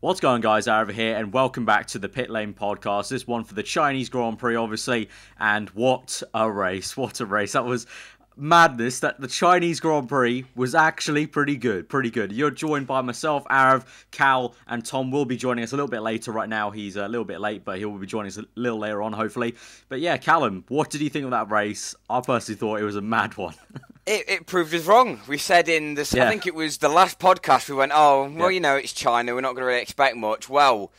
What's going on, guys? Over here, and welcome back to the Pit Lane podcast. This one for the Chinese Grand Prix, obviously, and what a race. What a race. That was madness that the Chinese Grand Prix was actually pretty good. You're joined by myself, Arav, Cal, and Tom will be joining us a little bit later. Right now, he's a little bit late, but he will be joining us a little later on, hopefully. But yeah, Callum, what did you think of that race? I personally thought it was a mad one. It proved us wrong. We said in this, I think it was the last podcast, we went, it's China, we're not going to really expect much. Well,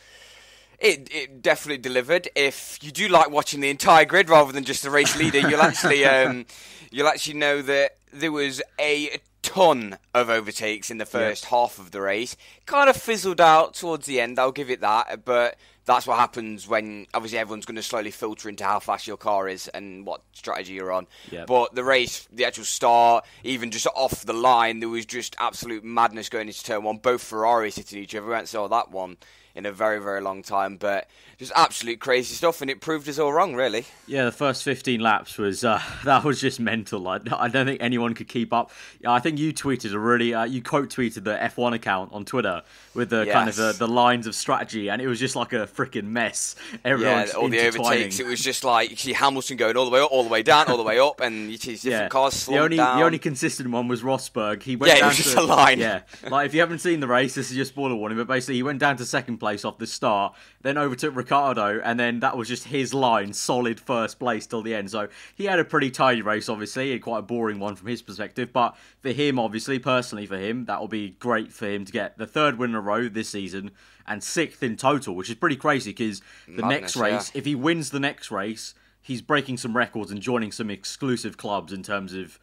it definitely delivered. If you do like watching the entire grid rather than just the race leader, you'll actually know that there was a ton of overtakes in the first half of the race. Kind of fizzled out towards the end, I'll give it that, but that's what happens when, obviously, everyone's going to slowly filter into how fast your car is and what strategy you're on. Yep. But the race, the actual start, even just off the line, there was just absolute madness going into turn one. Both Ferraris hitting each other. We haven't saw that one in a very, very long time. But just absolute crazy stuff, and it proved us all wrong, really. Yeah, the first 15 laps was that was just mental. I don't think anyone could keep up. I think you tweeted you quote tweeted the F1 account on Twitter with the kind of the lines of strategy, and it was just like a freaking mess. Everyone's all the overtakes. It was just like you see Hamilton going all the way up, all the way down, all the way up, and you see different cars slowing down. The only consistent one was Rosberg. He went down it was just a line. Yeah, like if you haven't seen the race, this is your spoiler warning. But basically, he went down to second place off the start, then overtook Ricciardo, and then that was just his line, solid first place till the end. So he had a pretty tidy race, obviously, and quite a boring one from his perspective. But for him, obviously, personally for him, that will be great for him to get the third win in a row this season and sixth in total, which is pretty crazy because the next race, if he wins the next race, he's breaking some records and joining some exclusive clubs in terms of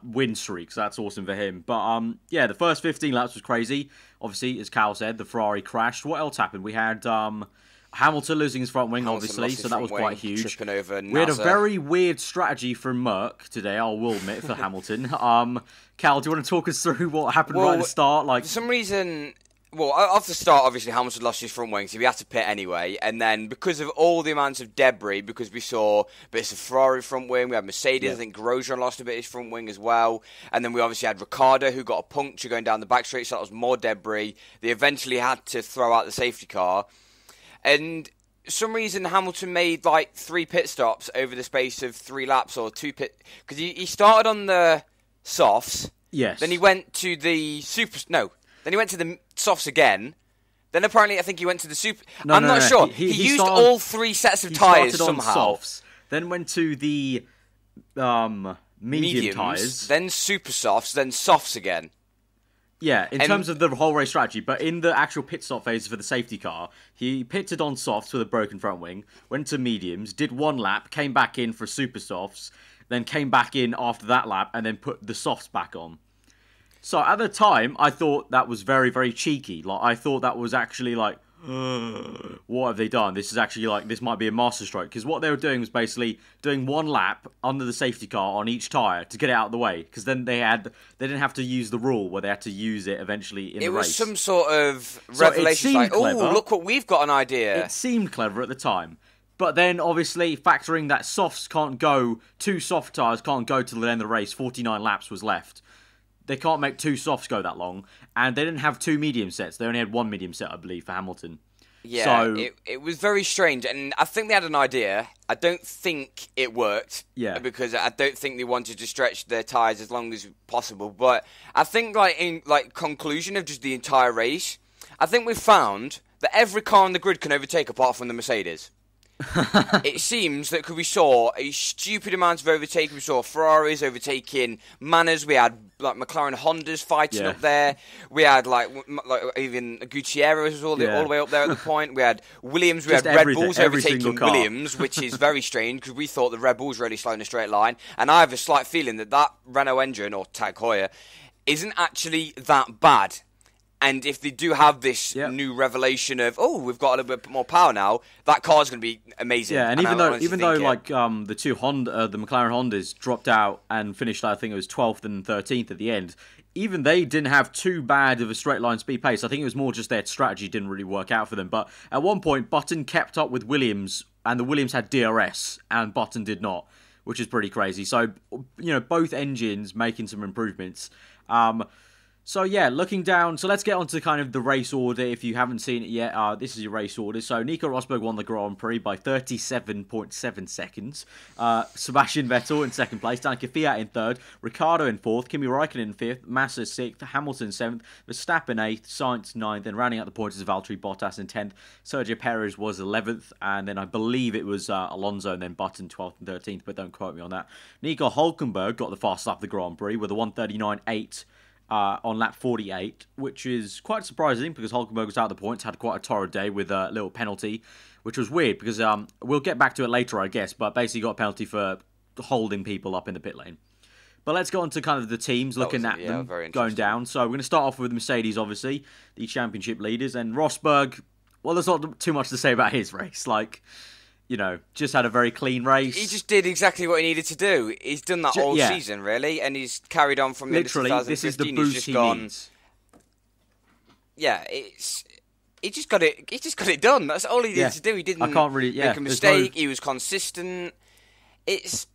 win streaks. That's awesome for him. But the first 15 laps was crazy. Obviously, as Cal said, the Ferrari crashed. What else happened? We had Hamilton losing his front wing, obviously, so that was quite huge. We had a very weird strategy from Merck today, I will admit, for Hamilton. Cal, do you want to talk us through what happened right at the start? For some reason, off the start, obviously, Hamilton lost his front wing, so he had to pit anyway. And then, because of all the amounts of debris, because we saw bits of Ferrari front wing, we had Mercedes, I think Grosjean lost a bit of his front wing as well. And then we obviously had Ricciardo, who got a puncture going down the back straight, so that was more debris. They eventually had to throw out the safety car. And for some reason, Hamilton made like 3 pit stops over the space of 3 laps or 2 pit... Because he started on the softs. Yes. Then he went to the Then he went to the softs again. Then apparently, I think he went to the super... I'm not sure. He used all 3 sets of tyres somehow. Softs, then went to the medium tyres. Then super softs, then softs again. Yeah, in terms of the whole race strategy, but in the actual pit stop phase for the safety car, he pitted on softs with a broken front wing, went to mediums, did 1 lap, came back in for super softs, then came back in after that lap, and then put the softs back on. So at the time, I thought that was very, very cheeky. Like, I thought that was actually like, what have they done? This is actually like, this might be a masterstroke. Because what they were doing was basically doing 1 lap under the safety car on each tyre to get it out of the way. Because then they didn't have to use the rule where they had to use it eventually in the race. It was some sort of revelation, like, look what we've got an idea. It seemed clever at the time. But then, obviously, factoring that softs can't go, 2 soft tyres can't go to the end of the race, 49 laps was left. They can't make 2 softs go that long, and they didn't have 2 medium sets. They only had 1 medium set, I believe, for Hamilton. Yeah, so, it was very strange, and I think they had an idea. I don't think it worked, because I don't think they wanted to stretch their tyres as long as possible. But I think, in conclusion of just the entire race, I think we've found that every car on the grid can overtake apart from the Mercedes. It seems that we saw a stupid amount of overtaking. We saw Ferraris overtaking Manners. We had McLaren Hondas fighting up there. We had even Gutierrez was all the way up there at the point. We had Williams. We had Red Bulls overtaking Williams, which is very strange because we thought the Red Bulls really slow in a straight line. And I have a slight feeling that Renault engine, or Tag Heuer, isn't actually that bad. And if they do have this new revelation of, we've got a little bit more power now, that car's going to be amazing. Yeah, and even though the two the McLaren Hondas dropped out and finished, I think it was 12th and 13th at the end, even they didn't have too bad of a straight line speed pace. I think it was more just their strategy didn't really work out for them. But at one point, Button kept up with Williams, and the Williams had DRS, and Button did not, which is pretty crazy. So, both engines making some improvements. So yeah, looking down, so let's get on to kind of the race order if you haven't seen it yet. This is your race order. So Nico Rosberg won the Grand Prix by 37.7 seconds. Sebastian Vettel in second place, Danica Kvyat in third, Ricciardo in fourth, Kimi Räikkönen in fifth, Massa sixth, Hamilton seventh, Verstappen eighth, Sainz ninth, and rounding out the points is Valtteri Bottas in 10th. Sergio Perez was 11th, and then I believe it was Alonso and then Button 12th and 13th, but don't quote me on that. Nico Hülkenberg got the fastest lap of the Grand Prix with a 1:39.8. On lap 48, which is quite surprising because Hülkenberg was out of the points, had quite a torrid day with a little penalty, which was weird because we'll get back to it later, I guess, but basically got a penalty for holding people up in the pit lane. But let's go on to kind of the teams, looking at them going down. So we're going to start off with Mercedes, obviously, the championship leaders, and Rosberg, well, there's not too much to say about his race. Like, you know, just had a very clean race. He just did exactly what he needed to do. He's done that all season, really, and he's carried on from literally. This is the boost he needs. Yeah, he just got it. He just got it done. That's all he needed to do. He didn't make a mistake. He was consistent. It's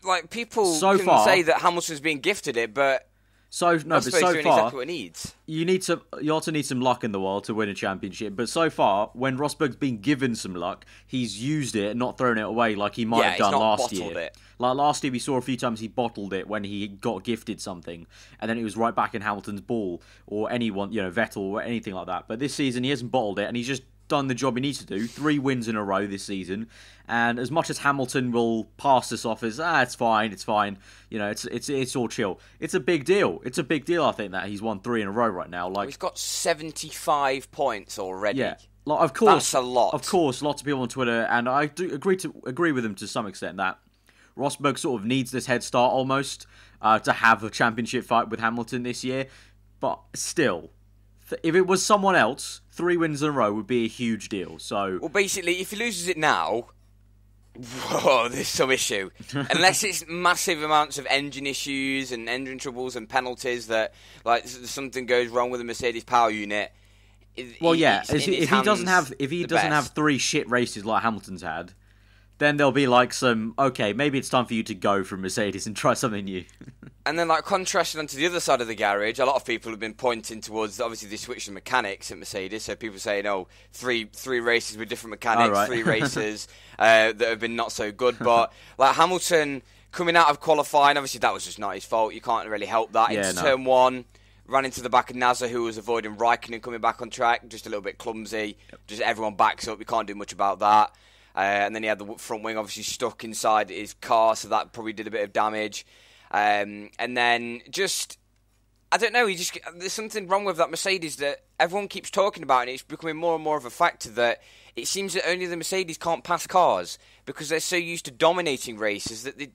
like people can say that Hamilton's being gifted it, but. So far, exactly what he needs. You also need some luck in the world to win a championship. But so far, when Rosberg's been given some luck, he's used it and not thrown it away like he might have done last year. Like last year, we saw a few times he bottled it when he got gifted something, and then it was right back in Hamilton's ball or anyone, Vettel or anything like that. But this season, he hasn't bottled it, and he's just done the job he needs to do. 3 wins in a row this season, and as much as Hamilton will pass this off as it's fine, it's all chill. It's a big deal. It's a big deal. I think that he's won 3 in a row right now. Like he's got 75 points already. Yeah, like, of course, that's a lot. Of course, lots of people on Twitter, and I do agree with him to some extent that Rosberg sort of needs this head start almost to have a championship fight with Hamilton this year. But still, if it was someone else, 3 wins in a row would be a huge deal. So, well, basically, if he loses it now, whoa, there's some issue. Unless it's massive amounts of engine issues and engine troubles and penalties that, like, something goes wrong with the Mercedes power unit. If he doesn't have 3 shit races like Hamilton's had, then there'll be like maybe it's time for you to go from Mercedes and try something new. And then, like, contrasting onto the other side of the garage, a lot of people have been pointing towards, obviously, they switched the mechanics at Mercedes, so people saying, three races with different mechanics, right. 3 races that have been not so good, but, like, Hamilton coming out of qualifying, obviously that was just not his fault, you can't really help that. Turn 1, ran into the back of Nasser, who was avoiding Raikkonen coming back on track, just a little bit clumsy, just everyone backs up, you can't do much about that. And then he had the front wing obviously stuck inside his car, so that probably did a bit of damage. And then just, I don't know, there's something wrong with that Mercedes that everyone keeps talking about, and it's becoming more and more of a factor that it seems that only the Mercedes can't pass cars because they're so used to dominating races that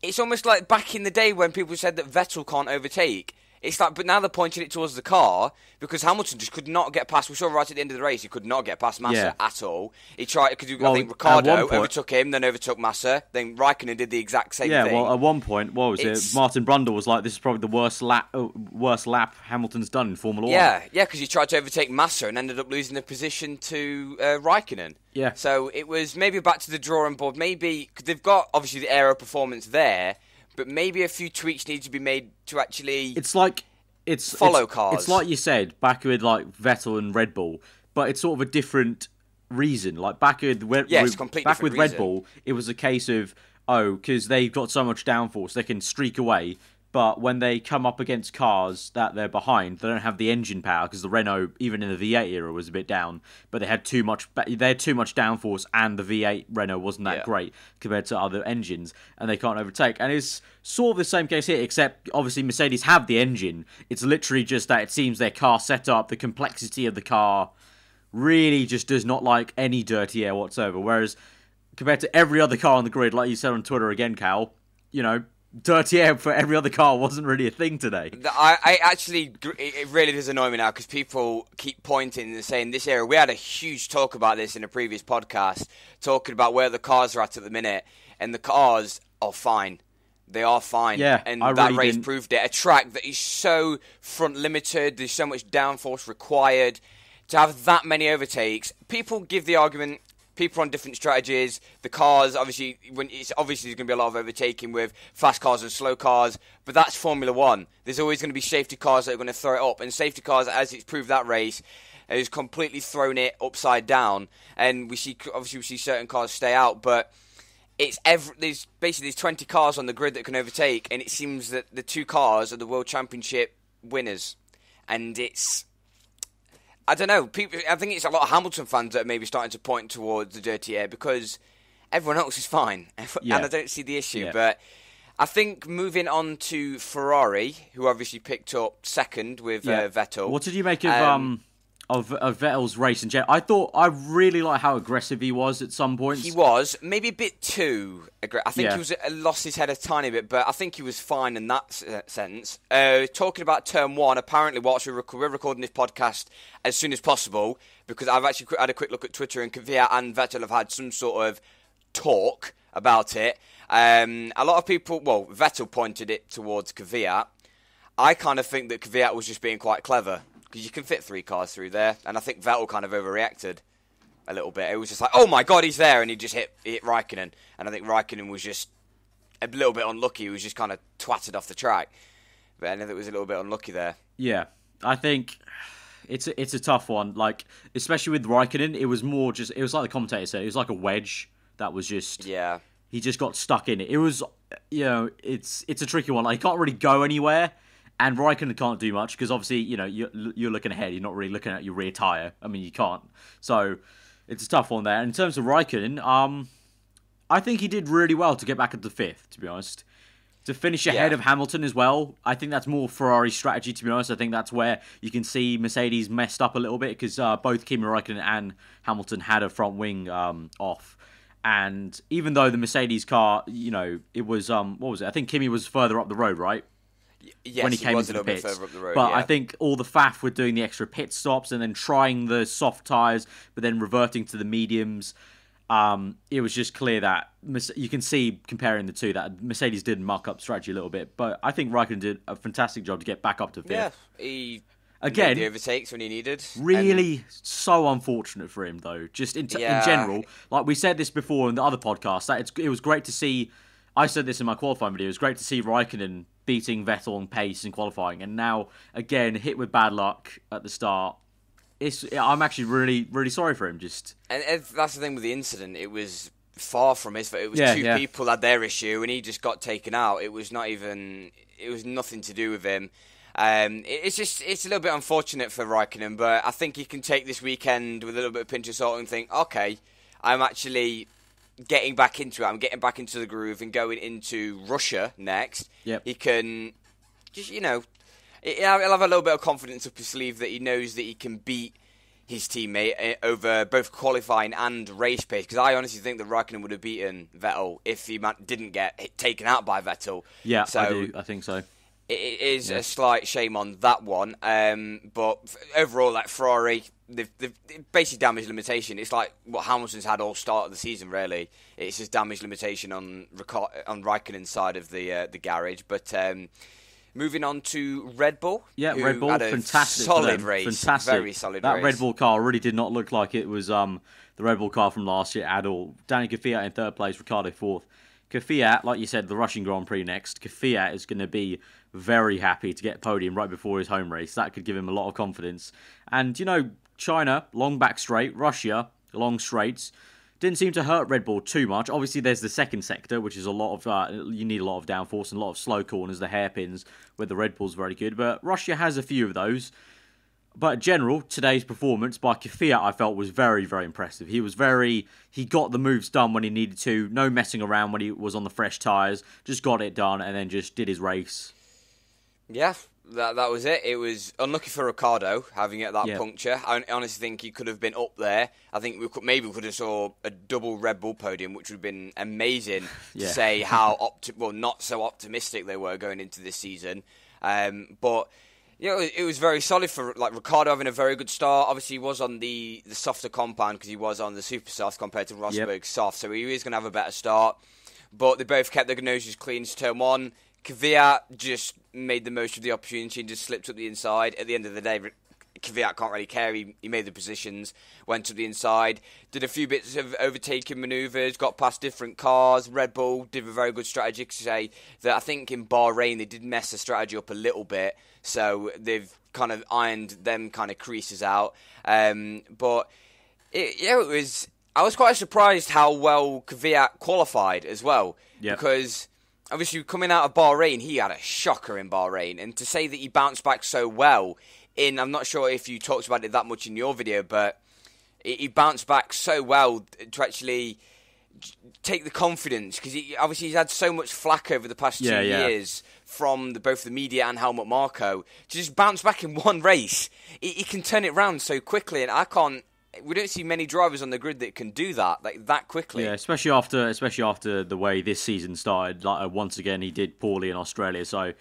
it's almost like back in the day when people said that Vettel can't overtake. It's like, but now they're pointing it towards the car because Hamilton just could not get past. We saw right at the end of the race, he could not get past Massa at all. He tried because I think Ricciardo overtook him, then overtook Massa. Then Raikkonen did the exact same thing. Yeah, well, at one point, what was it? Martin Brundle was like, "This is probably the worst lap Hamilton's done in Formula 1." Yeah, because he tried to overtake Massa and ended up losing the position to Raikkonen. Yeah. So it was maybe back to the drawing board. Maybe cause they've got obviously the aero performance there. But maybe a few tweaks need to be made to actually follow cars. It's like you said, back with like Vettel and Red Bull, but it's sort of a different reason. Like back with Red Bull, it was a case of because they've got so much downforce, they can streak away. But when they come up against cars that they're behind, they don't have the engine power because the Renault, even in the V8 era, was a bit down. But they had too much downforce, and the V8 Renault wasn't that great compared to other engines, and they can't overtake. And it's sort of the same case here, except obviously Mercedes have the engine. It's literally just that it seems their car setup, the complexity of the car, really just does not like any dirty air whatsoever. Whereas compared to every other car on the grid, like you said on Twitter again, Cal, dirty air for every other car wasn't really a thing today. I actually, it really does annoy me now because people keep pointing and saying this era. We had a huge talk about this in a previous podcast, talking about where the cars are at the minute, and the cars are fine. They are fine. Yeah, and that race proved it. A track that is so front limited, there's so much downforce required to have that many overtakes. People give the argument, people on different strategies. The cars, obviously, there's going to be a lot of overtaking with fast cars and slow cars, but that's Formula One. There's always going to be safety cars that are going to throw it up, and safety cars, as it's proved that race, has completely thrown it upside down. And we see certain cars stay out, but there's 20 cars on the grid that can overtake, and it seems that the 2 cars are the World Championship winners, and it's. I don't know. I think it's a lot of Hamilton fans that are maybe starting to point towards the dirty air because everyone else is fine, and I don't see the issue. Yeah. But I think moving on to Ferrari, who obviously picked up second with Vettel. What did you make of Vettel's race in general? I really like how aggressive he was at some points. He was maybe a bit too aggressive. I think he lost his head a tiny bit, but I think he was fine in that sense. Talking about turn 1, apparently whilst we're recording this podcast as soon as possible, because I've actually had a quick look at Twitter, and Kvyat and Vettel have had some sort of talk about it. A lot of people, Vettel pointed it towards Kvyat. I kind of think that Kvyat was just being quite clever, because you can fit 3 cars through there, and I think Vettel kind of overreacted a little bit. It was just like, oh my god, he's there, and he just hit Raikkonen, and I think Raikkonen was just a little bit unlucky. He was just kind of twatted off the track, but I think it was a little bit unlucky there. Yeah, I think it's a tough one, like, especially with Raikkonen. It was more just, it was like the commentator said, it was like a wedge that was just, he just got stuck in it. It was, it's a tricky one. Like, he can't really go anywhere. And Raikkonen can't do much because obviously, you're looking ahead. You're not really looking at your rear tyre. I mean, you can't. So it's a tough one there. And in terms of Raikkonen, I think he did really well to get back into 5th, to be honest. To finish ahead of Hamilton as well. I think that's more Ferrari's strategy, to be honest. I think that's where you can see Mercedes messed up a little bit because both Kimi Raikkonen and Hamilton had a front wing off. And even though the Mercedes car, it was, what was it? I think Kimi was further up the road, right? Yes, when he came was into a the little pits. bit further up the road. But I think all the faff were doing the extra pit stops and then trying the soft tyres, but then reverting to the mediums. It was just clear that you can see, comparing the two, that Mercedes did muck up strategy a little bit. But I think Raikkonen did a fantastic job to get back up to 5th. Yeah, he made the overtakes when he needed. Really so unfortunate for him, though. Just in general, like we said this before in the other podcast, that it was great to see. I said this in my qualifying video. It was great to see Raikkonen beating Vettel on pace in qualifying, and now again hit with bad luck at the start. I'm actually really, really sorry for him. And that's the thing with the incident. It was far from his fault. It was two people had their issue, and he just got taken out. It was nothing to do with him. It's a little bit unfortunate for Raikkonen, but I think he can take this weekend with a little bit of pinch of salt and think, okay, I'm actually getting back into it. I'm getting back into the groove and going into Russia next. Yep. He can just, he'll have a little bit of confidence up his sleeve that he knows that he can beat his teammate over both qualifying and race pace. Because I honestly think that Raikkonen would have beaten Vettel if he didn't get taken out by Vettel. Yeah, so, I do. I think so. It is a slight shame on that one. But overall, like Ferrari, they've basically damage limitation. It's like what Hamilton's had all start of the season, really. It's just damage limitation on Raikkonen's side of the garage. But moving on to Red Bull. Yeah, Red Bull, had a fantastic. Solid race. Fantastic. Very solid that race. That Red Bull car really did not look like it was the Red Bull car from last year at all. Danny Kvyat in 3rd place, Ricciardo 4th. Kvyat, like you said, the Russian Grand Prix next. Kvyat is going to be very happy to get podium right before his home race. That could give him a lot of confidence. And, China, long back straight. Russia, long straights. Didn't seem to hurt Red Bull too much. Obviously, there's the second sector, which is a lot of... you need a lot of downforce and a lot of slow corners, the hairpins, where the Red Bull's very good. But Russia has a few of those. But in general, today's performance by Kvyat, I felt, was very, very impressive. He got the moves done when he needed to. No messing around when he was on the fresh tyres. Just got it done and then just did his race. Yeah, that was it. It was unlucky for Ricciardo having it that puncture. I honestly think he could have been up there. I think we could have saw a double Red Bull podium, which would have been amazing to say how not so optimistic they were going into this season. But it was very solid for Ricciardo having a very good start. Obviously, he was on the softer compound because he was on the super soft compared to Rosberg's soft, so he is going to have a better start. But they both kept their noses clean to turn 1. Kvyat just made the most of the opportunity and just slipped up the inside. At the end of the day, Kvyat can't really care. He made the positions, went to the inside, did a few bits of overtaking manoeuvres, got past different cars. Red Bull did a very good strategy to say that I think in Bahrain they did mess the strategy up a little bit, so they've kind of ironed them kind of creases out. But it was. I was quite surprised how well Kvyat qualified as well, because obviously coming out of Bahrain, he had a shocker in Bahrain, and to say that he bounced back so well I'm not sure if you talked about it that much in your video, but he bounced back so well to actually take the confidence, because obviously he's had so much flack over the past 2 years from both the media and Helmut Marko. To just bounce back in one race, he can turn it around so quickly, and we don't see many drivers on the grid that can do that that quickly. Yeah, especially after the way this season started. Once again, he did poorly in Australia, so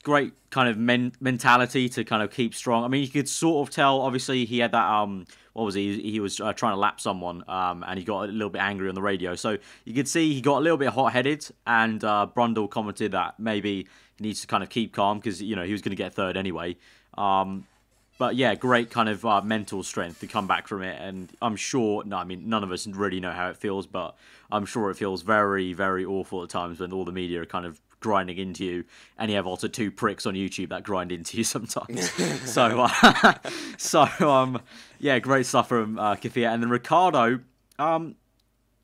great kind of mentality to kind of keep strong. I mean, you could sort of tell. Obviously, he had that. What was he? He was trying to lap someone, and he got a little bit angry on the radio. So you could see he got a little bit hot-headed, and Brundle commented that maybe he needs to kind of keep calm because he was going to get third anyway. But yeah, great kind of mental strength to come back from it. And I'm sure, none of us really know how it feels, but I'm sure it feels very, very awful at times when all the media are kind of grinding into you, and you have also two pricks on YouTube that grind into you sometimes. Yeah, great stuff from Kvyat. And then Ricciardo,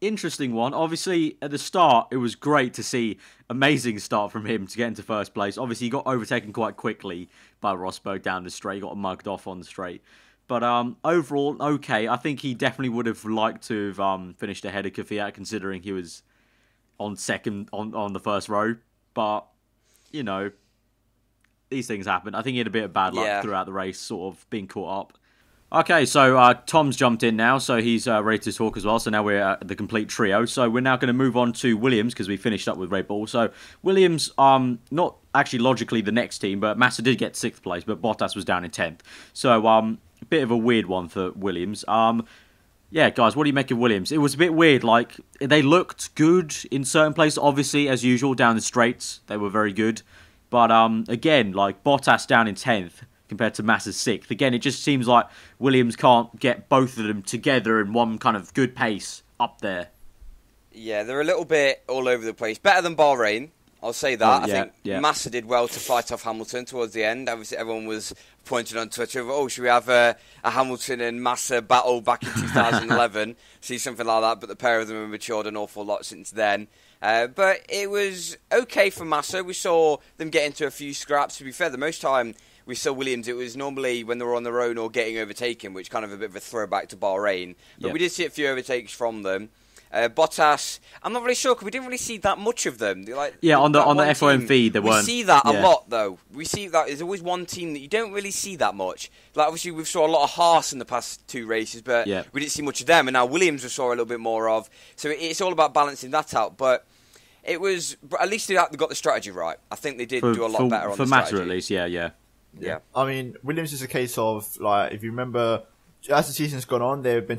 interesting one. Obviously, at the start, it was great to see. Amazing start from him to get into first place. Obviously, he got overtaken quite quickly by Rosberg down the straight. He got mugged off on the straight. But overall, okay. I think he definitely would have liked to have finished ahead of Kvyat, considering he was on second on the first row. But, these things happen. I think he had a bit of bad luck throughout the race, sort of being caught up. Okay, so Tom's jumped in now, so he's ready to talk as well. So now we're at the complete trio. So we're now going to move on to Williams, because we finished up with Red Bull. So Williams, not actually logically the next team, but Massa did get 6th place, but Bottas was down in 10th. So a bit of a weird one for Williams. Yeah, guys, what do you make of Williams? It was a bit weird. They looked good in certain places. Obviously, as usual, down the straights, they were very good. But again, Bottas down in 10th. Compared to Massa's 6th. Again, it just seems like Williams can't get both of them together in one kind of good pace up there. Yeah, they're a little bit all over the place. Better than Bahrain, I'll say that. I think Massa did well to fight off Hamilton towards the end. Obviously, everyone was pointing on Twitter, should we have a Hamilton and Massa battle back in 2011? See something like that, but the pair of them have matured an awful lot since then. But it was okay for Massa. We saw them get into a few scraps. To be fair, the most time we saw Williams, it was normally when they were on their own or getting overtaken, which kind of a bit of a throwback to Bahrain. But we did see a few overtakes from them. Bottas, I'm not really sure because we didn't really see that much of them. On the FOM feed, there weren't. We see that a lot, though. We see that there's always one team that you don't really see that much. Obviously, we've saw a lot of Haas in the past 2 races, but we didn't see much of them. And now Williams we saw a little bit more of. So it's all about balancing that out. But it was, at least they got the strategy right. I think they did do a lot better on the strategy. For Massa, at least, yeah. I mean, Williams is a case of, if you remember, as the season's gone on, they've been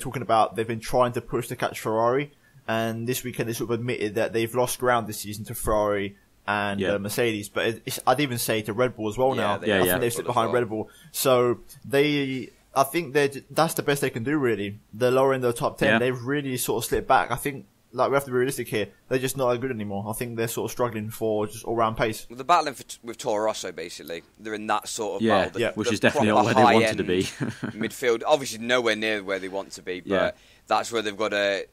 trying to push to catch Ferrari, and this weekend they sort of admitted that they've lost ground this season to Ferrari and Mercedes, but I'd even say to Red Bull as well now. I think they've slipped behind Red Bull. So I think that's the best they can do, really. They're lower in the top 10. They've really sort of slipped back. I think, we have to be realistic here. They're just not that good anymore. I think they're sort of struggling for just all-round pace. Well, they're battling with Toro Rosso, basically. They're in that sort of battle. Which is definitely not where they wanted to be. Midfield, obviously nowhere near where they want to be, but that's where they've got to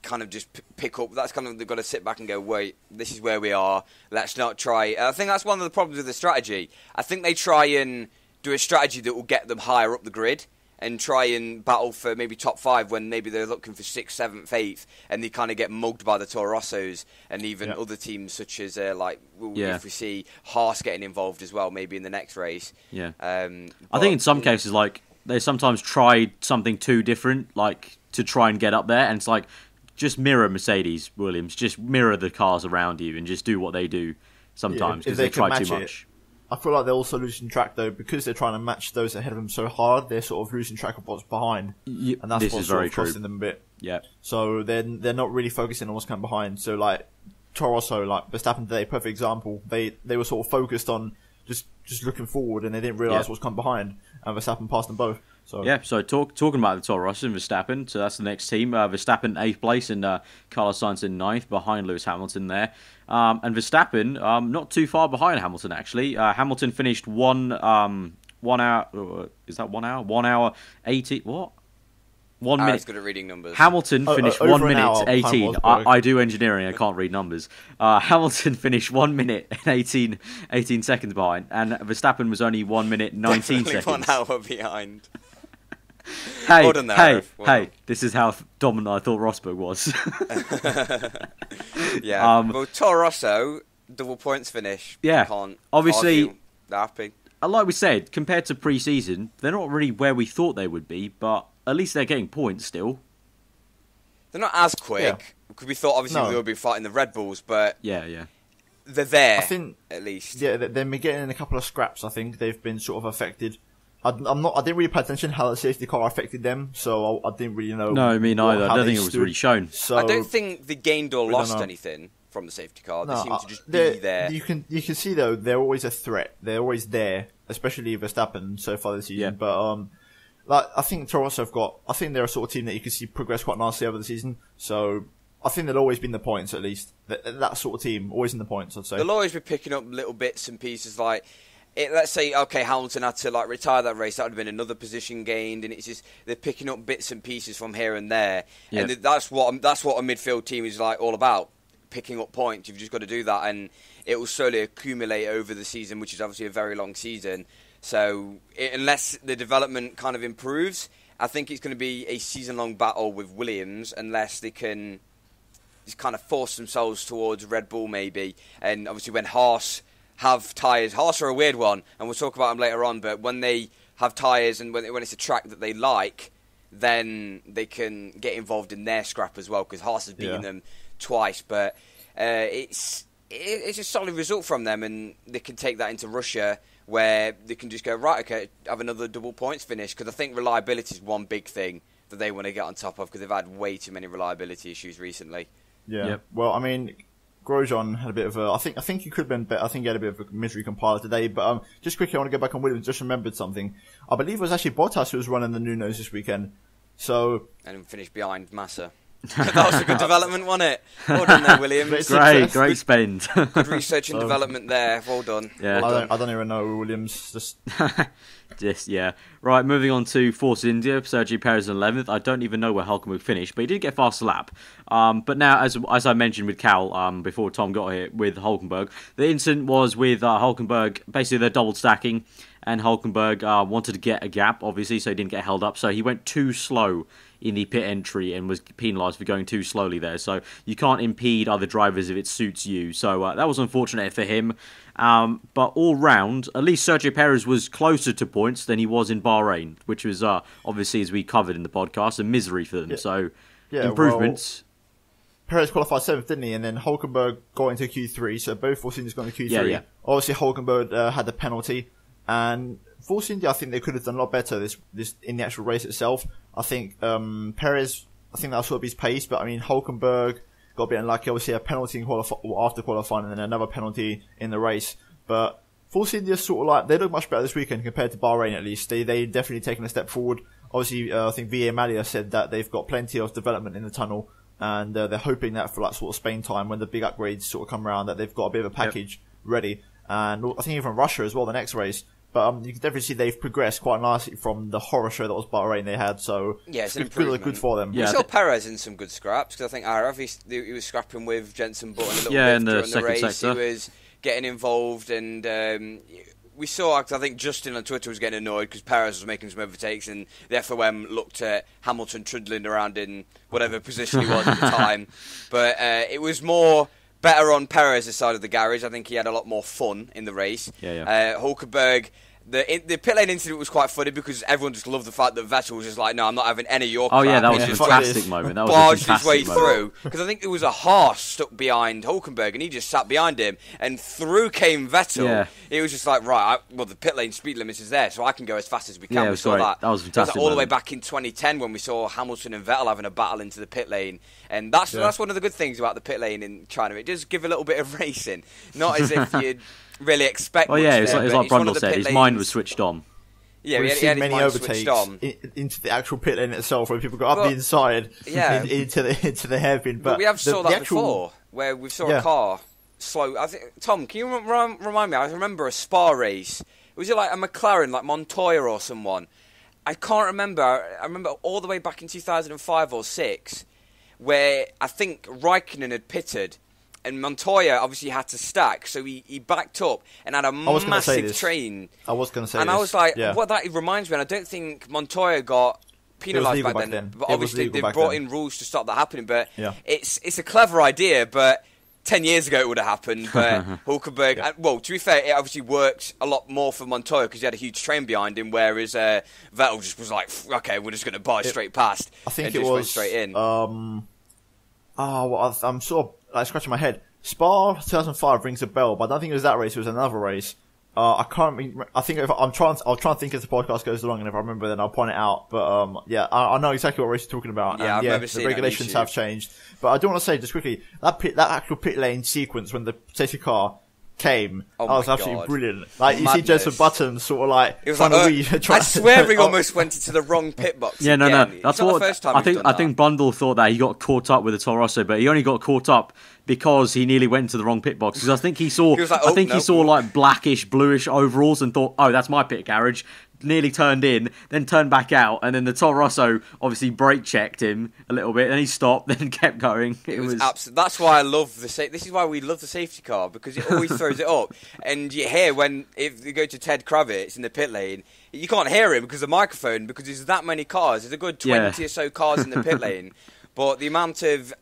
kind of just pick up. That's kind of, they've got to sit back and go, wait, this is where we are. Let's not try. I think that's one of the problems with the strategy. I think they try and do a strategy that will get them higher up the grid, and try and battle for maybe top 5 when maybe they're looking for 6th, 7th, 8th, and they kind of get mugged by the Toro Rossos and even other teams such as if we see Haas getting involved as well, maybe in the next race. I think in some cases, they sometimes tried something too different, to try and get up there, and it's just mirror Mercedes, Williams, just mirror the cars around you and just do what they do sometimes because they try too much. I feel like they're also losing track, though, because they're trying to match those ahead of them so hard, they're sort of losing track of what's behind. And that's what's sort of costing them a bit. Yeah. So they're not really focusing on what's coming behind. So, Toro Rosso, Verstappen today, perfect example. They were sort of focused on just looking forward, and they didn't realise what's come behind. and Verstappen passed them both. So yeah, so talking about the Toro Rosso and Verstappen, so that's the next team. Verstappen 8th place and Carlos Sainz in 9th, behind Lewis Hamilton there. And Verstappen not too far behind Hamilton, actually. Hamilton finished 1 hour... is that 1 hour? 1 hour 80... What? 1 minute. I was good at reading numbers. Hamilton finished 1 minute 18. I do engineering, I can't read numbers. Hamilton finished 1 minute and 18 seconds behind, and Verstappen was only 1 minute 19 seconds. 1 hour behind. Hey, this is how dominant I thought Rosberg was. Yeah, well, Toro Rosso, double points finish. Yeah, obviously, happy. Like we said, compared to pre-season, they're not really where we thought they would be, but at least they're getting points still. They're not as quick, because we thought obviously they would be fighting the Red Bulls, but yeah, they're there, I think, at least. Yeah, they're getting in a couple of scraps, I think. They've been sort of affected. I didn't really pay attention how the safety car affected them, so I didn't really know. No, me neither. I don't think it was really shown. So, I don't think they gained or lost anything from the safety car. They seem to just be there. You can see though they're always a threat. They're always there, especially Verstappen so far this season. Yeah. But I think Toro Rosso I think they're a sort of team that you can see progress quite nicely over the season. So I think they'll always be in the points at least. That sort of team always in the points, I'd say. They'll always be picking up little bits and pieces like. Let's say, okay, Hamilton had to retire that race. That would have been another position gained, and it's just they're picking up bits and pieces from here and there, and that's what a midfield team is all about, picking up points. You've just got to do that, and it will slowly accumulate over the season, which is obviously a very long season. So unless the development kind of improves, I think it's going to be a season-long battle with Williams, unless they can just kind of force themselves towards Red Bull maybe, and obviously when Haas have tyres. Haas are a weird one, and we'll talk about them later on, but when they have tyres and when it's a track that they like, then they can get involved in their scrap as well, because Haas has beaten them twice, but it's a solid result from them, and they can take that into Russia, where they can just go, right, okay, have another double points finish, because I think reliability is one big thing that they want to get on top of, because they've had way too many reliability issues recently. Yeah, well, I mean, Grosjean had a bit of a... I think he could have been better. I think he had a bit of a misery compiler today. But just quickly, I want to go back on Williams. Just remembered something. I believe it was actually Bottas who was running the Nunos this weekend. So... And finished behind Massa. That was a good development, wasn't it? Well done there, Williams. Great spend. Good research and development there. Well done. Yeah. Well done. I don't even know Williams. Yeah. Right, moving on to Force India. Sergio Perez in 11th. I don't even know where Hülkenberg finished, but he did get fast lap. But now, as I mentioned with Cal before Tom got here with Hülkenberg, the incident was with Hülkenberg. Basically, they're double stacking, and Hülkenberg wanted to get a gap, obviously, so he didn't get held up. So he went too slow in the pit entry and was penalised for going too slowly there. So you can't impede other drivers if it suits you. So that was unfortunate for him. But all round, at least Sergio Perez was closer to points than he was in Bahrain, which was obviously, as we covered in the podcast, a misery for them. So improvements. Well, Perez qualified 7th, didn't he? And then Hülkenberg got into Q3, so both Force India's gone into Q3. Yeah. Obviously, Hülkenberg had the penalty, and Force India, I think they could have done a lot better this in the actual race itself. I think Perez, I think that sort of his pace, but I mean Hülkenberg got a bit unlucky. Obviously, a penalty after qualifying, and then another penalty in the race. But Force India sort of they look much better this weekend compared to Bahrain. At least they definitely taken a step forward. Obviously, I think VA Malia said that they've got plenty of development in the tunnel, and they're hoping that for sort of Spain time, when the big upgrades sort of come around, that they've got a bit of a package ready. And I think even Russia as well, the next race. But you can definitely see they've progressed quite nicely from the horror show that was Bahrain they had. So yeah, it's good for them. Yeah, we saw Perez in some good scraps, because I think he was scrapping with Jenson Button a little bit during the race. Sector. He was getting involved, and we saw, I think Justin on Twitter was getting annoyed because Perez was making some overtakes, and the FOM looked at Hamilton trundling around in whatever position he was at the time. But it was more better on Perez's side of the garage. I think he had a lot more fun in the race. Hülkenberg, the pit lane incident was quite funny because everyone just loved the fact that Vettel was just like, no, I'm not having any of your crap. Oh yeah, that was a fantastic moment. That was a fantastic his way moment. through, because I think there was a Haas stuck behind Hülkenberg, and he just sat behind him, and through came Vettel. Yeah. It was just like, right, the pit lane speed limit is there, so I can go as fast as we can. Yeah, we saw that. That was fantastic. All the way back in 2010 when we saw Hamilton and Vettel having a battle into the pit lane, and that's one of the good things about the pit lane in China. It does give a little bit of racing, not as if you'd really expect. Well, yeah, it's like Brundle said, his mind was switched on. Yeah, we've he seen had his many mind switched on. overtakes into the actual pit lane itself, where people got up the inside into the hairpin. But we have saw that before, where we saw a car slow. I think, Tom, can you remind me? I remember a Spa race. Was it like a McLaren, like Montoya or someone? I can't remember. I remember all the way back in 2005 or 6, where I think Raikkonen had pitted. And Montoya obviously had to stack, so he backed up and had a massive train. I was going to say this. And I was like, what that reminds me, and I don't think Montoya got penalised back then. But obviously they brought in rules to stop that happening. But it's a clever idea, but 10 years ago it would have happened. But Hulkenberg, well, to be fair, it obviously worked a lot more for Montoya because he had a huge train behind him, whereas Vettel just was like, okay, we're just going to buy straight past. I think and it just was went straight in. I'm sort of like scratching my head. Spa 2005 rings a bell, but I don't think it was that race. It was another race. I can't. I think I'll try and think as the podcast goes along, and if I remember, then I'll point it out. But I know exactly what race you're talking about. Yeah, and, the regulations have changed. But I do want to say just quickly that actual pit lane sequence when the safety car came, that was absolutely brilliant. Like you see Jenson Button sort of like it was like, I swear he almost went into the wrong pit box. Yeah, again. no, that's what the first time I think Brundle thought that he got caught up with the Toro Rosso, but he only got caught up because he nearly went into the wrong pit box. Because I think he saw, he saw like blackish, bluish overalls and thought, oh, that's my pit garage. Nearly turned in, then turned back out, and then the Toro Rosso obviously brake checked him a little bit. Then he stopped, then kept going. It was that's why I love this is why we love the safety car, because it always throws it up. And you hear if you go to Ted Kravitz in the pit lane, you can't hear him because of the microphone, because there's that many cars. There's a good 20 or so cars in the pit lane. But the amount of...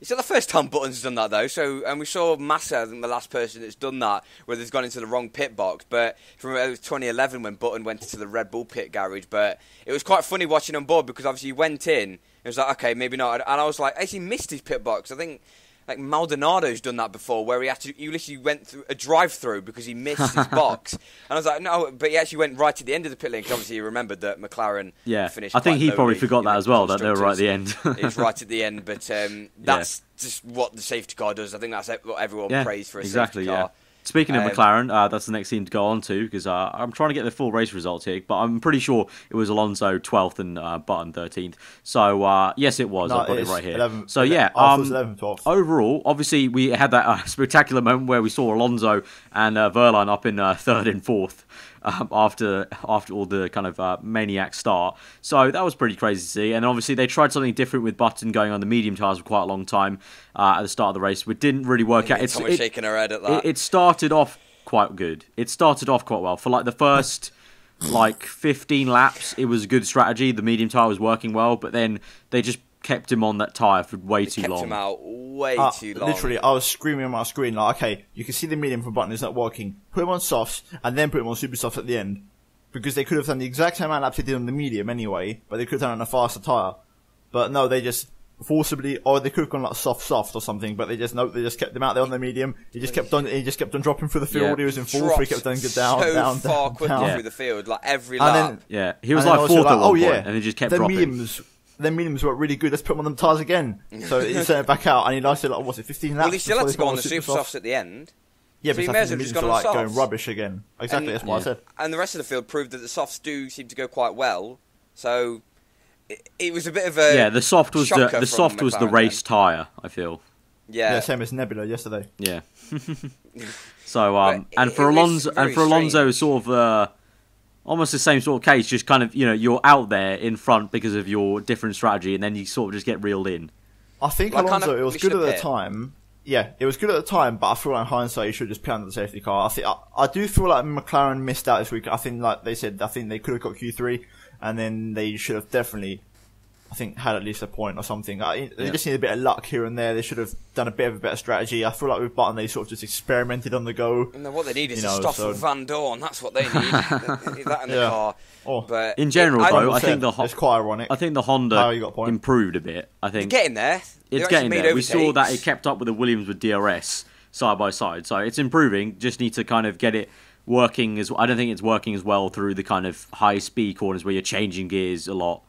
it's not the first time Button's done that, though. And we saw Massa, I think, the last person that's done that, where they've gone into the wrong pit box. But it was 2011 when Button went into the Red Bull pit garage. But it was quite funny watching on board, because obviously he went in. It was like, okay, maybe not. And I was like, actually missed his pit box. I think... like Maldonado's done that before, where he literally went through a drive-through because he missed his box. And I was like, no, but he actually went right at the end of the pit lane, because obviously he remembered that McLaren finished. I think he probably forgot that as well, that they were right at the end. It's right at the end, but that's just what the safety car does. I think that's what everyone prays for a safety car. Speaking of McLaren, that's the next team to go on to, because I'm trying to get the full race results here, but I'm pretty sure it was Alonso 12th and Button 13th. So, yes, it was. I've got it right here. 11, so, yeah, 11, overall, obviously, we had that spectacular moment where we saw Alonso and Wehrlein up in 3rd and 4th. After all the kind of maniac start. So that was pretty crazy to see. And obviously they tried something different with Button going on the medium tyres for quite a long time at the start of the race, which didn't really work out. Thomas shaking her head at that. It started off quite good. It started off quite well. For like the first 15 laps, it was a good strategy. The medium tyre was working well, but then they just kept him on that tyre for way too long. Kept him out way too long. Literally, I was screaming on my screen like, okay, you can see the medium from Button is not working. Put him on softs, and then put him on super softs at the end. Because they could have done the exact same amount of laps they did on the medium anyway, but they could have done it on a faster tyre. But no, they just forcibly, or they could have gone like soft or something, but they just kept them out there on the medium. He just kept on dropping through the field. He was in 4th, he kept going down quickly through the field, like every lap. Then, he was like 4th at one point, and he just kept dropping. Then mediums were really good. Let's put them on them tyres again. So he sent it back out, and he lasted 15 laps. Well, he still had to go on the super softs at the end. Yeah, so but he may as well just gone on softs. Going rubbish again. Exactly, that's what I said. And the rest of the field proved that the softs do seem to go quite well. So it was a bit of a the soft was the race tyre. I feel. Yeah, same as Nebula yesterday. Yeah. So and for Alonso, sort of. Almost the same sort of case, just kind of, you're out there in front because of your different strategy, and then you sort of just get reeled in. I think Alonso, it was good at the time. Yeah, it was good at the time, but I feel like in hindsight, you should just pound the safety car. I do feel like McLaren missed out this week. I think, like they said, they could have got Q3, and then they should have definitely, I think, had at least a point or something. They just need a bit of luck here and there. They should have done a bit of a better strategy. I feel like with Button, they sort of just experimented on the go. And what they need is to stop for Van Dorn. That's what they need. They need that in the car. But in general, though, I think it's quite ironic. I think the Honda improved a bit. I think it's getting there. It's getting there. We saw that it kept up with the Williams with DRS side by side, so it's improving. Just need to kind of get it working I don't think it's working as well through the kind of high speed corners where you're changing gears a lot.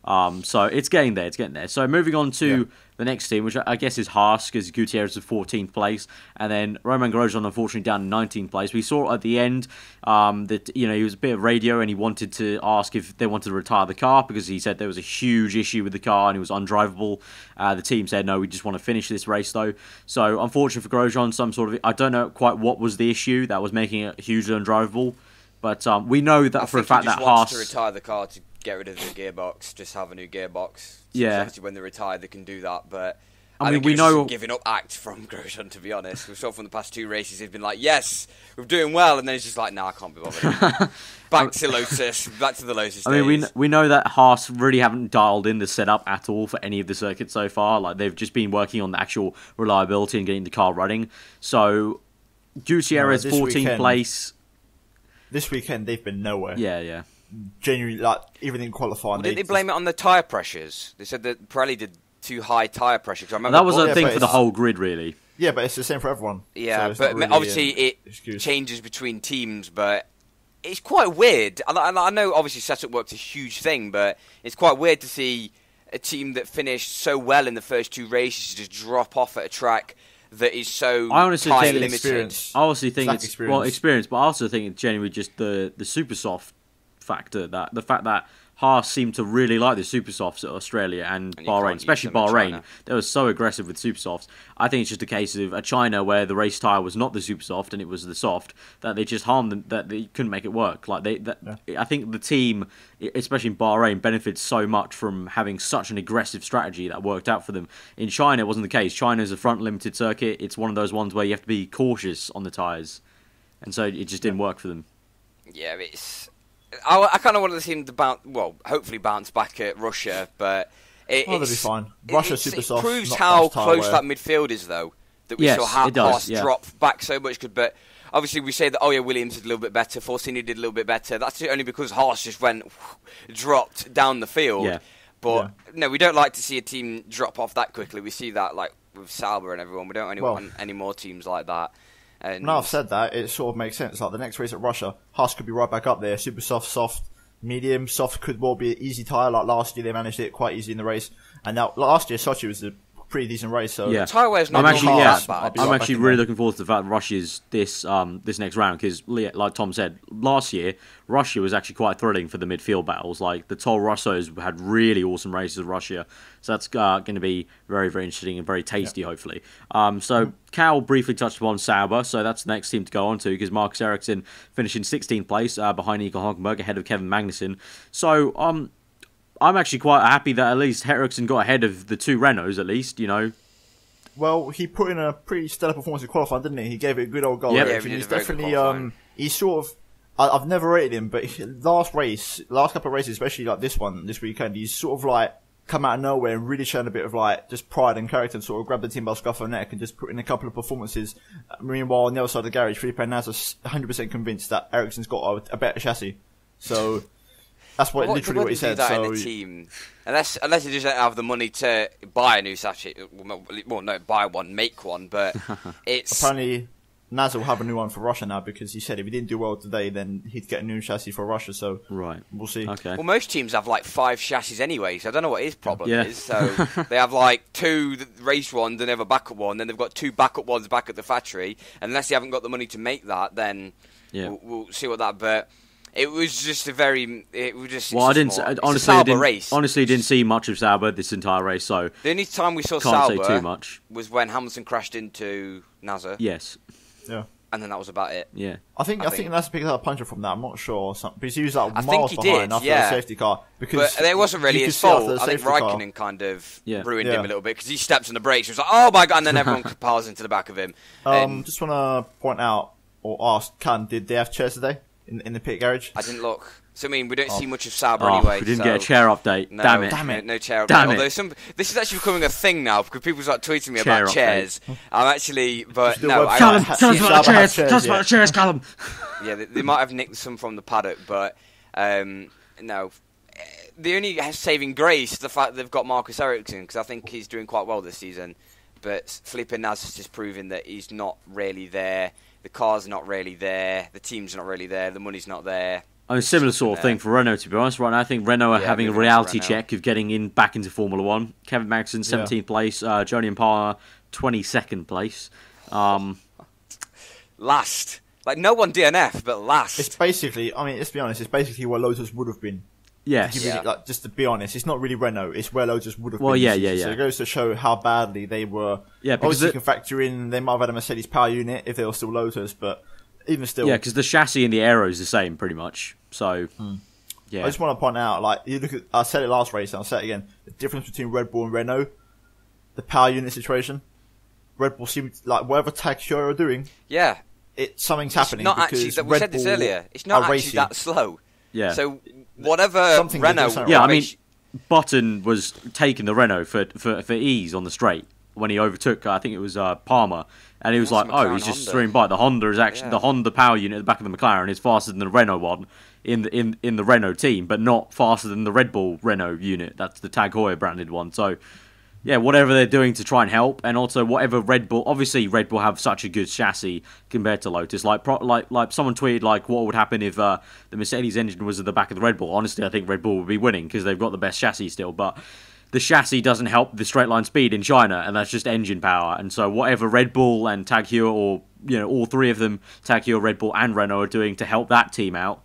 So it's getting there. So moving on to the next team, which I guess is Haas, because Gutierrez is 14th place, and then Romain Grosjean unfortunately down in 19th place. We saw at the end that he was a bit of radio, and he wanted to ask if they wanted to retire the car because he said there was a huge issue with the car and it was undrivable. The team said no, we just want to finish this race though. So unfortunately for Grosjean, I don't know quite what was the issue that was making it hugely undrivable, but we know that for a fact that Haas to retire the car to get rid of the gearbox, just have a new gearbox. So yeah. Obviously, when they retire, they can do that. But I mean, think it's just a giving up act from Grosjean, to be honest. We saw from the past 2 races, he's been like, yes, we're doing well. And then he's just like, no, I can't be bothered. Back to Lotus, back to the Lotus days. mean, we know that Haas really haven't dialed in the setup at all for any of the circuits so far. Like, they've just been working on the actual reliability and getting the car running. So, Gutierrez, 14th place. This weekend, they've been nowhere. Yeah. Genuinely, like, even in qualifying. Didn't they blame it on the tyre pressures? They said that Pirelli did too high tyre pressure. I remember that was a thing for the whole grid, really. Yeah, but it's the same for everyone. Yeah, so but really obviously it changes between teams, but it's quite weird. I know obviously setup work's a huge thing, but it's quite weird to see a team that finished so well in the first 2 races just drop off at a track that is so time limited. I honestly think it's experience, but I also think it's genuinely just the super soft factor, that the fact that Haas seemed to really like the super softs at Australia and Bahrain, especially Bahrain. They were so aggressive with super softs. I think it's just a case of a China where the race tyre was not the super soft and it was the soft, that they just harmed them, that they couldn't make it work. I think the team, especially in Bahrain, benefits so much from having such an aggressive strategy that worked out for them. In China, it wasn't the case. China is a front limited circuit. It's one of those ones where you have to be cautious on the tyres, and so it just didn't work for them. Yeah, I kind of wanted the team to hopefully bounce back at Russia, but they'll be fine. Russia super soft. It proves how close that midfield is, though. That we saw Haas drop back so much. But obviously, we say that Williams did a little bit better, Forcini did a little bit better. That's only because Haas just dropped down the field. Yeah. But no, we don't like to see a team drop off that quickly. We see that like with Sauber and everyone. We don't want any more teams like that. And now I've said that, it sort of makes sense. Like the next race at Russia, Haas could be right back up there. Super soft, medium, soft could well be an easy tyre. Like last year, they managed it quite easy in the race. And now last year, Sochi was a pretty decent race. So yeah, tyre wear's not bad. I'm actually really looking forward to the fact that Russia's this next round, because like Tom said, last year Russia was actually quite thrilling for the midfield battles. Like the Toro Rossos had really awesome races in Russia, so that's going to be very, very interesting and very tasty, hopefully. So Cal briefly touched upon Sauber, so that's the next team to go on to, because Marcus Ericsson finished in 16th place behind Nico Hulkenberg, ahead of Kevin Magnussen. So I'm actually quite happy that at least Ericsson got ahead of the 2 Renaults, at least, Well, he put in a pretty stellar performance in qualifying, didn't he? He gave it a good old goal. Yeah, he's definitely, he's sort of, I've never rated him, but last couple of races, especially like this weekend, he's sort of like come out of nowhere and really shown a bit of like just pride and character and sort of grab the team by the scruff of the neck and just put in a couple of performances. Meanwhile, on the other side of the garage, Felipe Nasr's 100% convinced that Ericsson's got a better chassis. So that's literally what he said. So in a team, unless you just don't have the money to buy a new chassis, buy one, make one. But it's apparently Nasr will have a new one for Russia now, because he said if he didn't do well today, then he'd get a new chassis for Russia. So we'll see. Okay. Well, most teams have like 5 chassis anyway, so I don't know what his problem is. So they have like 2 race ones and they have a backup one, then they've got 2 backup ones back at the factory. Unless you haven't got the money to make that, then we'll see what that. But it was just I honestly didn't see much of Sauber this entire race, so the only time we saw can't Sauber say too much was when Hamilton crashed into Nasr. Yes. Yeah. And then that was about it. Yeah. I think Nasr picked up a puncher from that. I'm not sure, because he was like miles behind after the safety car. But it wasn't really his fault. I think Raikkonen kind of ruined him a little bit, because he steps on the brakes. He was like, "Oh my god!" And then everyone piles into the back of him. Just want to point out or ask, did they have chairs today in the pit garage? I didn't look. So, I mean, we don't see much of Sauber anyway. We didn't get a chair update. No, Damn it. No chair update. Although this is actually becoming a thing now, because people start tweeting me about chairs. I'm actually, but no. Callum, tell us about the chairs. Tell us about the chairs, Callum. Yeah, they might have nicked some from the paddock, but no. The only saving grace is the fact that they've got Marcus Ericsson, because I think he's doing quite well this season. But Felipe Nasr is just proving that he's not really there. The car's not really there. The team's not really there. The money's not there. A similar sort of thing for Renault, to be honest. Right now, I think Renault are having a reality check of getting back into Formula One. Kevin Magnussen, 17th place. Jolyon Palmer, 22nd place. Last. Like, no one DNF, but last. It's basically, I mean, let's be honest, it's basically where Lotus would have been. Yes. Just to be honest, it's not really Renault, it's where Lotus would have been. Well, yeah. So it goes to show how badly they were. Yeah, because obviously you can factor in, they might have had a Mercedes power unit if they were still Lotus, but even still. Yeah, because the chassis and the aero is the same, pretty much. So, yeah. I just want to point out, like, you look at, I said it last race, and I'll say it again, the difference between Red Bull and Renault, the power unit situation. Red Bull seems like whatever Tag Heuer are doing. Yeah. Something's happening. Not actually, we said this earlier, it's not actually that slow. Yeah. So, whatever Renault... Yeah, I mean, Button was taking the Renault for ease on the straight when he overtook, I think it was Palmer, and he was like, he's just streaming by. The Honda is actually, the Honda power unit at the back of the McLaren is faster than the Renault one in the Renault team, but not faster than the Red Bull Renault unit. That's the Tag Heuer branded one. So, yeah, whatever they're doing to try and help, and also whatever Red Bull... Obviously, Red Bull have such a good chassis compared to Lotus. Like someone tweeted, like, what would happen if the Mercedes engine was at the back of the Red Bull. Honestly, I think Red Bull would be winning because they've got the best chassis still, but the chassis doesn't help the straight line speed in China, and that's just engine power. And so whatever Red Bull and Tag Heuer, or all three of them, Tag Heuer, Red Bull, and Renault, are doing to help that team out,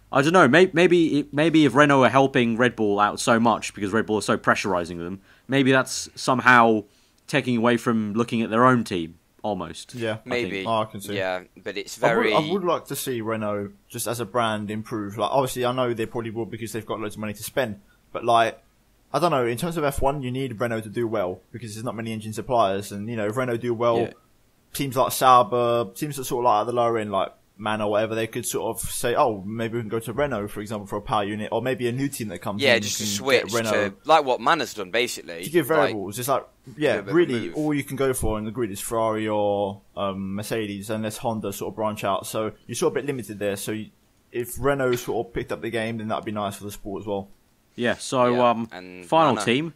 I don't know. Maybe if Renault are helping Red Bull out so much because Red Bull are so pressurizing them, maybe that's somehow taking away from looking at their own team almost. Yeah, maybe. I can see. Yeah, but it's very. I would like to see Renault just as a brand improve. Like, obviously, I know they probably will because they've got loads of money to spend. But like, I don't know. In terms of F1, you need Renault to do well because there's not many engine suppliers, and if Renault do well, teams like Sauber, teams that sort of like at the lower end, like Man or whatever, they could sort of say, oh, maybe we can go to Renault, for example, for a power unit, or maybe a new team that comes in. Yeah, just to switch to, like what Man has done, basically. To give variables. It's like, really, all you can go for in the grid is Ferrari or Mercedes, unless Honda sort of branch out. So you're sort of a bit limited there. So if Renault sort of picked up the game, then that'd be nice for the sport as well. Yeah, so final team.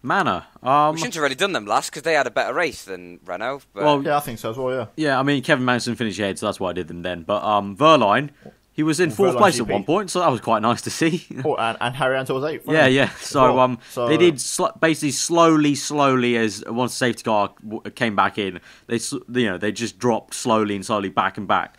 Manor. We shouldn't have really done them last because they had a better race than Renault. But... Well, yeah, I think so as well. Yeah. Yeah, I mean Kevin Magnussen finished ahead, so that's why I did them then. But Wehrlein, he was in fourth place at one point, so that was quite nice to see. And Haryanto was 8th. Yeah. So they did basically slowly as once the safety car came back in, they just dropped slowly back and back.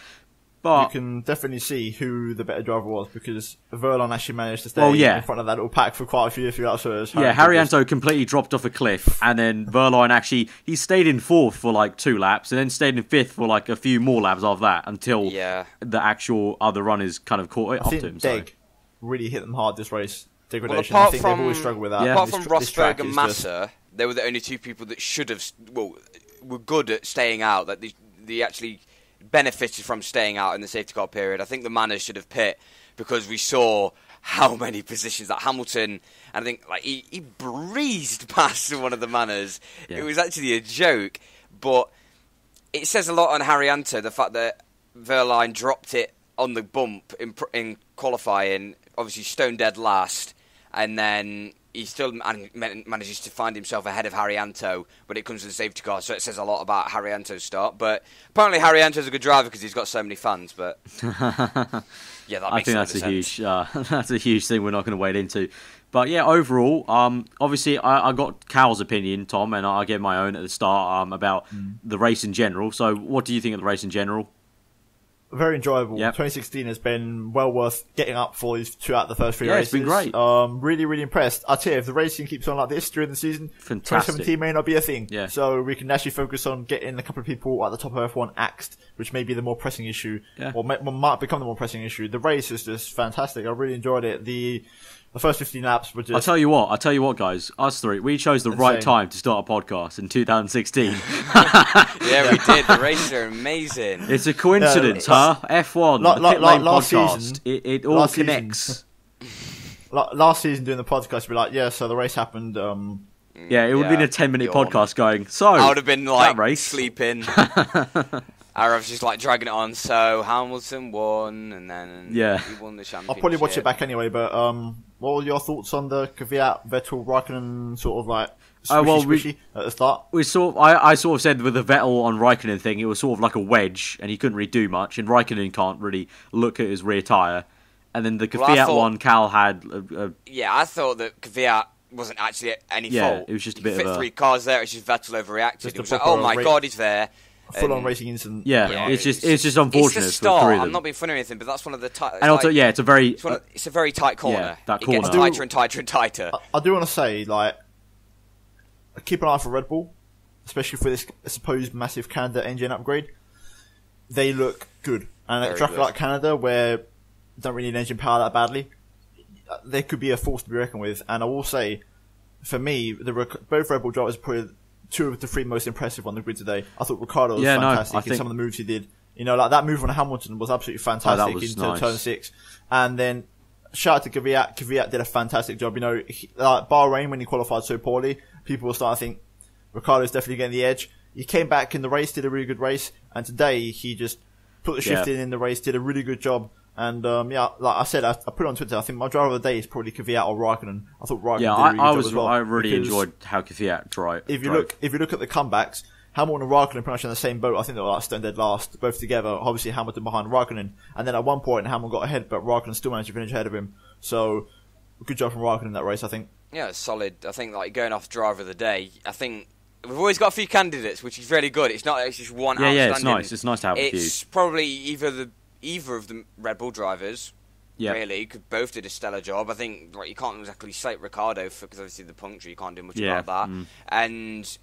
But you can definitely see who the better driver was because Wehrlein actually managed to stay in front of that little pack for quite a few laps. Haryanto completely dropped off a cliff, and then Wehrlein he stayed in fourth for like 2 laps, and then stayed in fifth for like a few more laps after that until the actual other runners kind of caught up to him. Deg really hit them hard this race. Degradation. Well, I think they've always struggled with that. Apart from Rosberg and Massa, they were the only 2 people that were good at staying out. That they actually benefited from staying out in the safety car period. I think the Manners should have pit because we saw how many positions that Hamilton, and I think like he breezed past one of the Manners. Yeah. It was actually a joke, but it says a lot on Haryanto, the fact that Wehrlein dropped it on the bump in qualifying, obviously stone dead last, and then he still manages to find himself ahead of Haryanto when it comes to the safety car, so it says a lot about Haryanto's start. But apparently Haryanto's a good driver because he's got so many fans. But yeah, that makes sense. That's a huge thing we're not going to wade into. But yeah, overall, obviously I got Cal's opinion, Tom, and I gave my own at the start about the race in general. So what do you think of the race in general? Very enjoyable. Yep. 2016 has been well worth getting up for these 2 out of the first 3 races. It's been great. Really, really impressed. I'll tell you, if the racing keeps on like this during the season, fantastic. 2017 may not be a thing. Yeah. So we can actually focus on getting a couple of people at the top of F1 axed, which may be the more pressing issue, or might become the more pressing issue. The race is just fantastic. I really enjoyed it. The first 15 laps were just... I'll tell you what, guys. Us 3, we chose the right time to start a podcast in 2016. Yeah, we did. The races are amazing. It's a coincidence, huh? F1, the Pit Lane podcast. Season, it all connects. Last season doing the podcast, we'd be like, so the race happened... Yeah, it would have been a 10-minute podcast going, so... I would have been, like, sleeping. I was just like dragging it on. So Hamilton won, and then he won the championship. I'll probably watch it back anyway. But what were your thoughts on the Kvyat, Vettel, Raikkonen sort of like squishy at the start? I sort of said with the Vettel on Raikkonen thing, it was sort of like a wedge, and he couldn't really do much. And Raikkonen can't really look at his rear tyre. And then the Kvyat one, Cal had. Yeah, I thought that Kvyat wasn't actually at any fault. It was just a bit of a... 3 cars there, it's just Vettel overreacted. It was like, oh my god, he's there. Full-on racing incident. Yeah, it's just unfortunate. It's the start. For the 3 of them. I'm not being funny or anything, but that's one of the tight. And also, it's a very. It's a very tight corner. Yeah, that corner. It gets tighter and tighter and tighter. I do want to say, like, keep an eye for Red Bull, especially for this supposed massive Canada engine upgrade. They look good, and at a track like Canada, where you don't really need engine power that badly, they could be a force to be reckoned with. And I will say, for me, both Red Bull drivers are probably 2 of the 3 most impressive on the grid today. I thought Ricciardo was fantastic in some of the moves he did. You know, like that move on Hamilton was absolutely fantastic into turn 6. And then, shout out to Kvyat. Kvyat did a fantastic job. You know, Bahrain, when he qualified so poorly, people were starting to think Ricciardo's definitely getting the edge. He came back in the race, did a really good race, and today he just put the shift in the race, did a really good job. And like I said, I put it on Twitter. I think my driver of the day is probably Kvyat or Raikkonen. I thought Raikkonen did a really good job as well. I really enjoyed how Kvyat drove. If you look at the comebacks, Hamilton and Raikkonen pretty much in the same boat. I think they were like stone dead last, both together. Obviously Hamilton behind Raikkonen, and then at one point Hamilton got ahead, but Raikkonen still managed to finish ahead of him. So good job from Raikkonen in that race, I think. Yeah, it's solid. I think like going off driver of the day, I think we've always got a few candidates, which is really good. It's just one outstanding. Yeah, it's nice. It's nice to have a few. It's probably either of the Red Bull drivers. Yeah. Really, because both did a stellar job. I think you can't exactly slate Ricciardo because obviously the puncture, you can't do much about that. And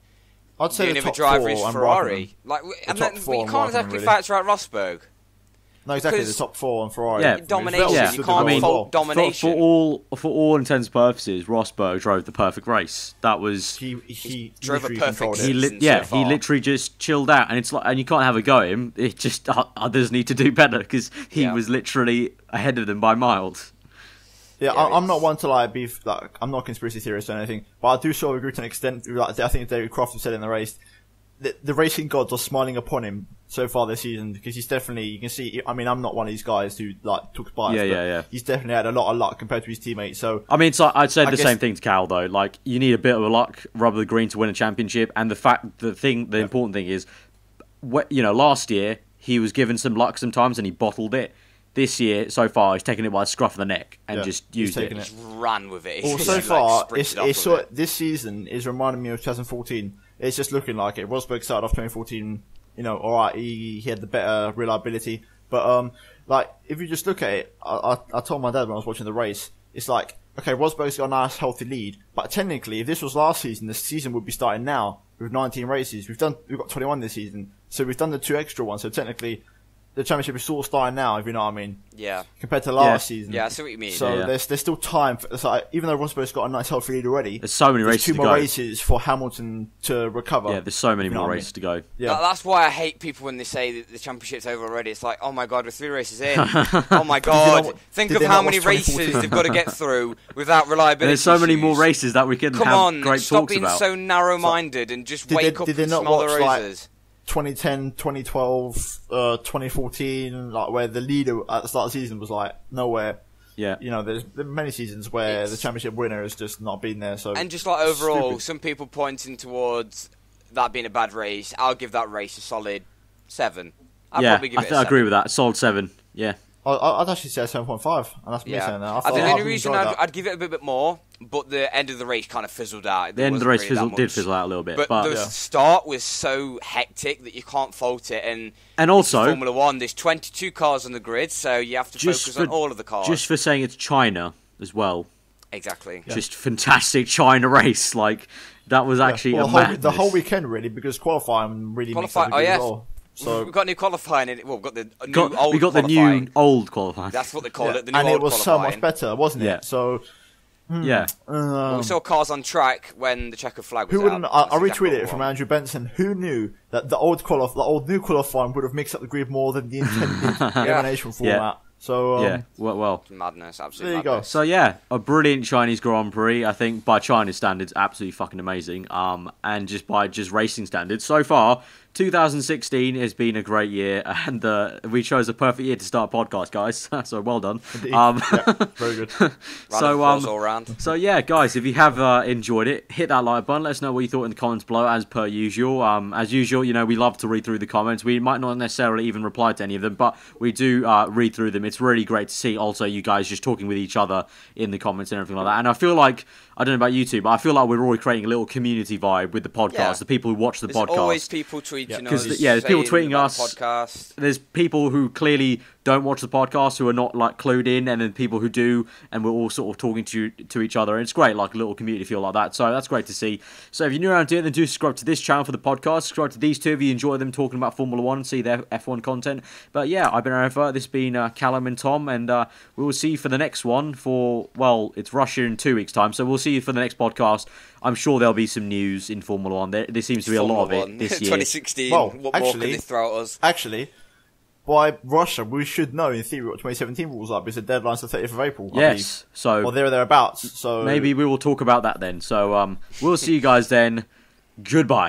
I'd say the other driver is Ferrari. And then you can't exactly factor out Rosberg. No, exactly. The top 4 on Ferrari. Yeah, domination. Yeah. You can't fault domination. For all intents and purposes, Rosberg drove the perfect race. That was he drove a perfect. He literally just chilled out, and it's like, and you can't have a go at him. It just others need to do better because he was literally ahead of them by miles. Yeah, I'm not one to be I'm not a conspiracy theorist or anything, but I do sort of agree to an extent. I think David Croft said in the race, the racing gods are smiling upon him so far this season because he's definitely, you can see, I mean, I'm not one of these guys who talks bias, he's definitely had a lot of luck compared to his teammates. So I mean, I'd say the same thing to Cal though. Like, you need a bit of luck, rub of the green to win a championship, and the important thing is, last year he was given some luck sometimes and he bottled it. This year, so far, he's taken it by the scruff of the neck and just used it. Just ran with it. Well, so far, this season is reminding me of 2014. It's just looking like it. Rosberg started off 2014, alright, he had the better reliability. But, if you just look at it, I told my dad when I was watching the race, it's like, okay, Rosberg's got a nice, healthy lead. But technically, if this was last season, the season would be starting now with 19 races. We've got 21 this season. So we've done the 2 extra ones. So technically, the championship is sort of starting now, if you know what I mean. Yeah. Compared to last season. Yeah, I see what you mean. So there's still time. Even though Rosberg's got a nice healthy lead already, there's so many races to go. 2 more races for Hamilton to recover. Yeah, there's so many more races to go. Yeah. That's why I hate people when they say that the championship's over already. It's like, oh my god, we're 3 races in. Oh my god. Think of how many races they've got to get through without reliability. And there's so many more races that we can have great talks about. Stop being so narrow-minded and just wake up and smell the races. 2010, 2012, 2014, where the leader at the start of the season was nowhere. Yeah. There's many seasons where the championship winner has just not been there. So and just overall, some people pointing towards that being a bad race, I'll give that race a solid 7. I'd probably give it a 7. I agree with that. Solid 7. Yeah. I'd actually say 7.5, and that's me saying that. I think the only reason I'd give it a bit more, but the end of the race kind of fizzled out. The end of the race did fizzle out a little bit. But the start was so hectic that you can't fault it. And also, Formula 1, there's 22 cars on the grid, so you have to focus on all of the cars. Just for saying it's China as well. Exactly. Just fantastic China race. That was actually the whole weekend, really, because qualifying really makes it a good goal. So we've got new qualifying. We've got the new old. We got the new old qualifying. That's what they call it. The new and old it was qualifying. So much better, wasn't it? So we saw cars on track when the checker flag was who wouldn't? out. I retweeted it from Andrew Benson. Who knew that the old new qualifying would have mixed up the grid more than the intended elimination format? So well, madness, absolutely. There you go. So a brilliant Chinese Grand Prix. I think by China's standards, absolutely fucking amazing. And just by racing standards, so far 2016 has been a great year, and we chose a perfect year to start a podcast, guys. So well done. Very good. All round. So guys, if you have enjoyed it, hit that like button. Let us know what you thought in the comments below, as per usual. As usual, we love to read through the comments. We might not necessarily even reply to any of them, but we do read through them it's really great to see also you guys just talking with each other in the comments and everything like that. And I feel like, I don't know about you two, but I feel like we're already creating a little community vibe with the podcast, the people who watch the podcast. There's always people tweeting us. There's people tweeting us. Podcast. There's people who clearly don't watch the podcast, who are not like clued in, and then people who do, and we're all sort of talking to each other. And it's great, like a little community feel like that. So that's great to see. So if you're new around here, then do subscribe to this channel for the podcast. Subscribe to these two if you enjoy them talking about Formula One and see their F1 content. But yeah, I've been Aaron. This has been Callum and Tom, and we will see you for the next one. It's Russia in 2 weeks' time, so we'll see you for the next podcast. I'm sure there'll be some news in Formula One. There seems to be a lot of it this year. 2016. Well, what more can they throw at us? Actually, by Russia, we should know in theory what 2017 rules are, because the deadline's the 30th of April. Yes, so or there or thereabouts. So maybe we will talk about that then. So we'll see you guys then. Goodbye.